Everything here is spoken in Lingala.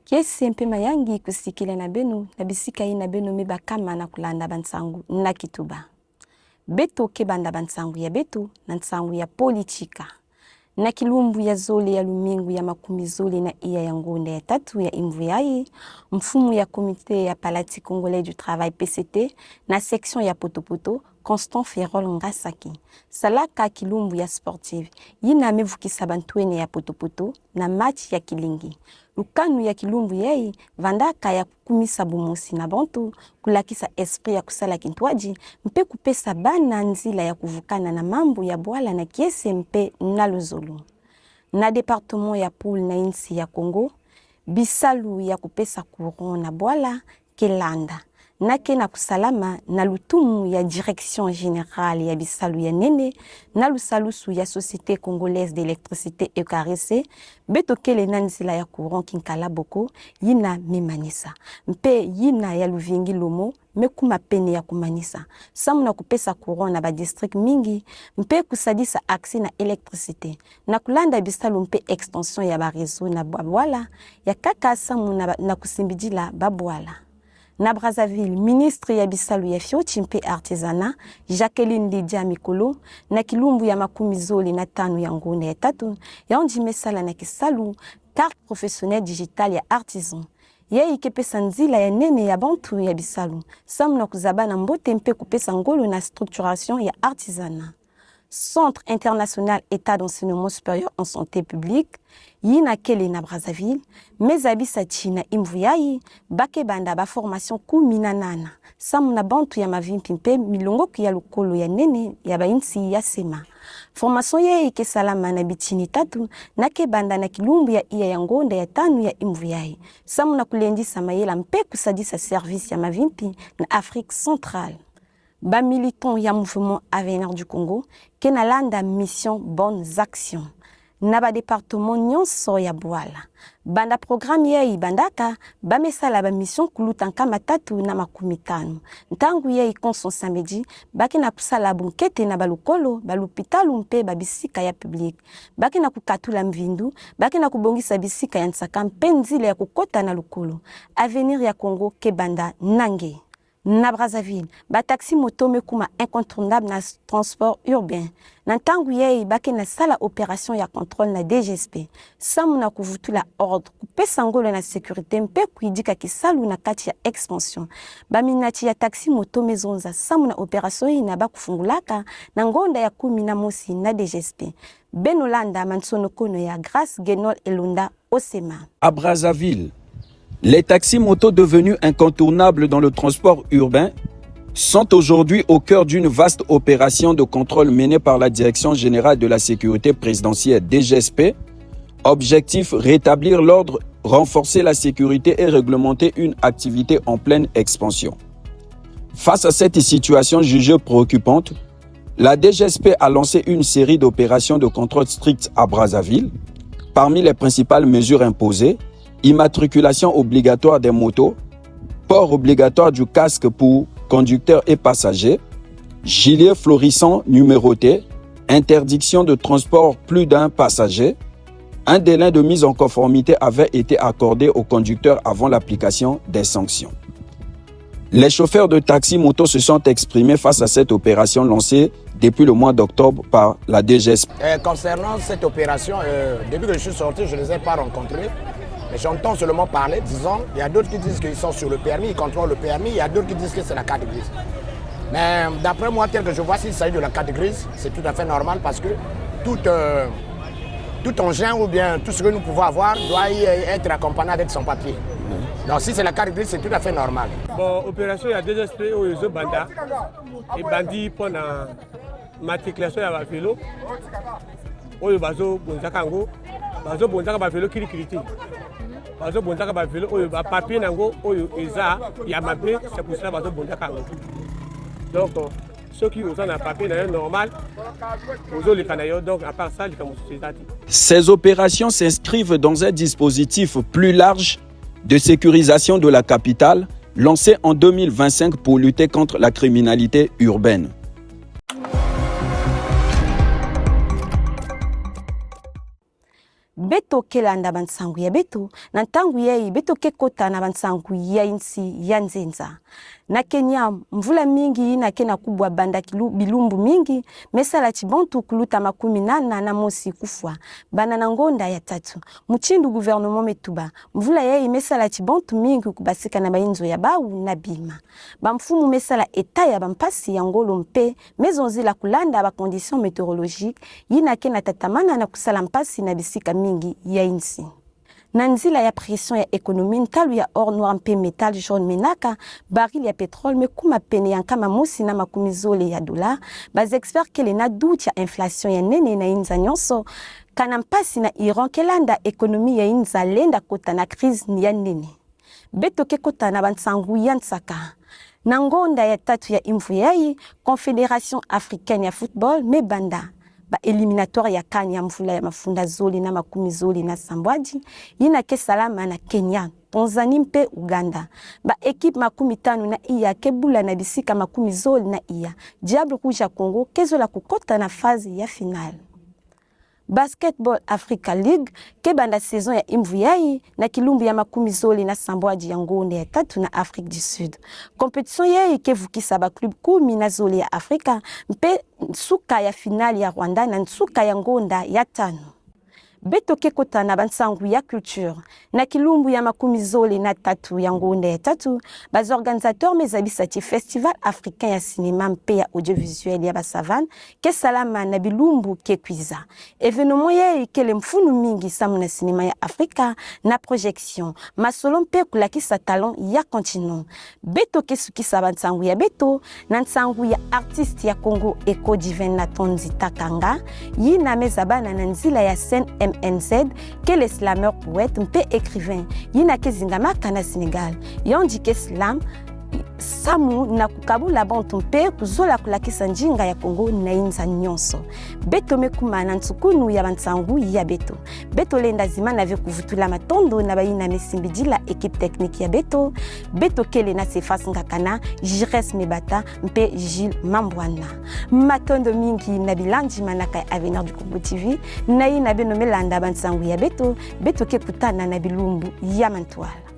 Kesi mpe mayangi kusikile na benu na bisika ina benu miba kama na kulanda bansangu na kituba. Beto ke banda bansangu ya beto na nsangu ya politika. Na kilumbu ya zole ya lumingu ya makumi zole na iya ya ngonde ya tatu ya imvuyai, mfumu ya komite ya Palati Congolais du Travail PCT na section ya Potopoto, Constant Ferrol Ngasaki. Salaka kilumbu ya sportive, yina mevukisa bantuene ya Potopoto na match ya kilingi. Lukanu ya kilumbu yei, vandaka ya kukumisa bumosi na bantu, kulakisa esprit ya kusala kintuaji, mpe kupesa bana nzila ya kuvukana na mambu ya boala na kiese mpe na luzolu. Na departement ya Poul na insi ya Congo, bisalu ya kupesa couron na boala, kelanda. Nake na kusalama na lutumu ya direction générale ya bisalu ya nene, na lusalusu ya Société Congolaise d'Électricité EKRC, beto kele nanzila ya courant kinkala boko, yina mimanisa. Mpe yina ya luvingi lomo, mekuma pene ya kumanisa. Samu na kupesa courant na ba district mingi, mpe kusadisa aksi na électricité. Na kulanda bisalu mpe extension ya ba réseau na babwala, ya kaka samu na kusimbidila babwala. Na Brazzaville, ministre ya bisalu ya fioti mpe artisana, Jacqueline Lydia Mikolo, na kilumbu ya makumi zoli na tanu ya ngone ya tatu, ya ondimesala na kisalu, carte professionnelle digitale ya artisan. Ye ikepesa nzila ya nene ya bantu ya bisalu, samu na kuzabana mbote mpe kupesa ngolo na structuration ya artisana. Centre international état d'enseignement supérieur en santé publique, yina kele na Brazzaville, mezabisa china imvuyai, bake banda ba formation kumina nana, samu na bantu ya mavimpi mpe milongo ya lukolo ya nene ya bainsi ya sema. Formation ye ike salama na bichini tatu, nake banda na kilumbu ya iya ya ngonda ya tanu ya imvuyai, samu na kulendisa mayela mpe kusadisa service ya mavimpi na Afrique centrale. Ba militant ya mouvement Avenir du Congo, kenalanda mission Bonnes Actions. Na ba département nyonso ya Bwala. Banda programme yei bandaka, ba mesala ba mission kulutanka matatu na makumitano. Ntangu yei konson samedi, baki na kusala bunkete na balukolo, balupitalu mpe babisika ya public. Baki na kukatula mvindu, baki na kubongisa bisika ya nsaka mpe nzile ya kukota na lukolo. Avenir ya Congo ke banda nange. Na Brazzaville, ba taxi moto mekuma incontournable na transport urbain. Na ntangu yei bake na sala opération ya contrôle na DGSP. Samu na kuvutula ordre, kupesa ngolo na sécurité mpe kuidika kisalu na kati ya expansion. Ba minati ya taxi moto mezonza samu na opération yi na bakufungulaka na ngonda ya 11 na DGSP. Benolanda mansono kono ya Grâce Genol Elunda Osema. À Brazzaville, les taxis motos devenus incontournables dans le transport urbain sont aujourd'hui au cœur d'une vaste opération de contrôle menée par la Direction générale de la sécurité présidentielle DGSP. Objectif, rétablir l'ordre, renforcer la sécurité et réglementer une activité en pleine expansion. Face à cette situation jugée préoccupante, la DGSP a lancé une série d'opérations de contrôle strict à Brazzaville. Parmi les principales mesures imposées, immatriculation obligatoire des motos, port obligatoire du casque pour conducteurs et passagers, gilet florissant numéroté, interdiction de transport plus d'un passager. Un délai de mise en conformité avait été accordé aux conducteurs avant l'application des sanctions. Les chauffeurs de taxi moto se sont exprimés face à cette opération lancée depuis le mois d'octobre par la DGSP. Concernant cette opération, depuis que je suis sorti, je ne les ai pas rencontrés. Mais j'entends seulement parler, disons, il y a d'autres qui disent qu'ils sont sur le permis, ils contrôlent le permis, il y a d'autres qui disent que c'est la carte grise. Mais d'après moi, tel que je vois, s'il s'agit de la carte grise, c'est tout à fait normal parce que tout engin ou bien tout ce que nous pouvons avoir doit y être accompagné avec son papier. Donc si c'est la carte grise, c'est tout à fait normal. Bon, opération, il y a deux aspects où ils ont banda et bandit pour la matriculation à la vélo. Où ils ont bonzakango, bazo bonzaka ba vélo kirikiriti. Bazo bonzaka ba vélo où ba papier nango où ils a yamabe, c'est pour ça bazo bonzakango. Donc ceux qui ont un papier normal, ils ont les canaillots, donc à part ça, ils ont société. Ces opérations s'inscrivent dans un dispositif plus large de sécurisation de la capitale lancé en 2025 pour lutter contre la criminalité urbaine. beto kelanda bansangu ya beto na ntangu yei beto kekota na bansangu ya insi ya nzenza. Na Kenya mvula mingi inake na kubwa banda bilumbu mingi mesala chibantu kuluta 18 na mosi kufwa bana na ngonda ya 3 muchindu gouvernement metuba mvula yei mesala chibantu mingi kubasika na bainzo ya bau na bima bamfumu mesala eta ya bampasi ya ngolo mpe mezonzila kulanda ba conditions météorologiques inake na tatamana na kusala mpasi na bisika mingi ya insi. Na nzila ya pression ya ekonomi ntalu ya or noir mpe metal jaune menaka baril ya petrole mekuma pene ya nkama mosi na makumi zole ya dola baz expert kele na duti ya inflation ya nene na inza nyonso kana mpasi na Iran kelanda ekonomi ya inza lenda kota na crise ni ya nene beto ke kota na bansangu ya nsaka na ngonda ya 3 ya imvu yai Confédération africaine ya football mebanda ba éliminatoire ya CAN ya mvula ya mafunda zoli na makumi zoli na sambwaji yina ke salama na Kenya, Tanzania mpe Uganda. Ba équipe makumi tano na iya kebula na bisika makumi zoli na iya. Diable Rouge ya Congo kezola kukota na fazi ya finale. Basketball Africa League kebanda saison ya imvu yai na kilumbu ya makumi zoli na sambwaji ya ngonde ya 3 na Afrique du Sud. Compétition yai kevukisa ba club 10 na zoli ya Afrika mpe nsuka ya finali ya Rwanda na nsuka ya ngonda ya 5. Beto kekota na bansangu ya culture na kilumbu ya makumi zoli na 3 ya ngonda ya 3 baz organisateur mezabisa ti festival africain ya cinéma mpe ya audiovisuel ya basavane ke salama na bilumbu ke kwiza événement yai kele mfunu mingi samu na cinéma ya Afrika na projection masolo mpe kulakisa talent ya continent. Beto kesukisa bansangu ya beto na nsangu ya artiste ya Congo Eco Divine na Tonzi Takanga yina mezabana na nzila ya scène MNZ quel slameur poète mpe écrivain yina kezingamaka na Sénégal yondi ke slam samu na kukabula bantu mpe kuzola kulakisa njinga ya Congo na inza nyonso. Beto mekuma na ntsukunu ya bansangu ya beto. Beto lenda zima na ve kuvutula matondo na bayina mesimbidila équipe technique ya beto. Beto kele na sefas ngakana Jires Mebata mpe Gilles Mambwana. Matondo mingi na bilanji manaka ya Avenir du Congo TV na ina beno melanda bansangu ya beto. Beto ke kutana na bilumbu ya mantwala.